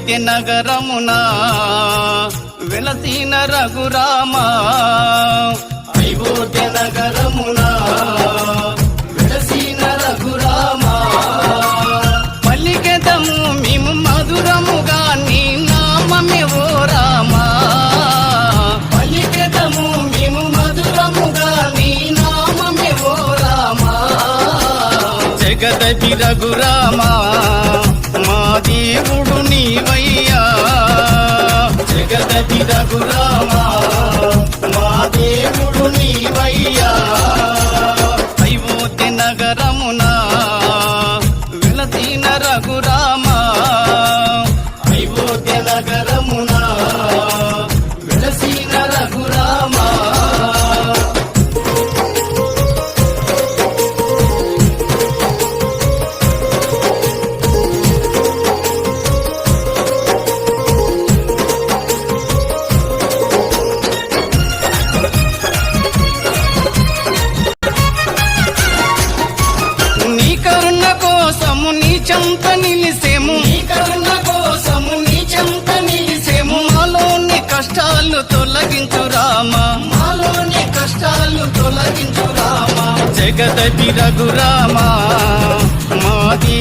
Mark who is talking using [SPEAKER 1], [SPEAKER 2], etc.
[SPEAKER 1] అయోధ్య నగరమునా వెలసిన రఘురామా అయోధ్య నగరమునా వెలసిన రఘురామా పలికెదము మేము మధురముగా నీ నామమే ఓ రామా పలికెదము మేము మధురముగా నీ నామమే ఓ రామా జగదపి రఘురామా మా దేవుడు నీవయ్యా జగదపి రఘురామా మా దేవుడు నీవయ్యా అయోధ్య నగరమునా వెలసిన రఘురామా అయోధ్య నగరమునా వెలసిన రఘురామా చెంత నిలిసేము నీ కరుణ కోసము నీ చెంత నిలిసేము మాలోని కష్టాలు తొలగించు రామా మాలోని కష్టాలు తొలగించు రామా జగదపి రఘురామా మాది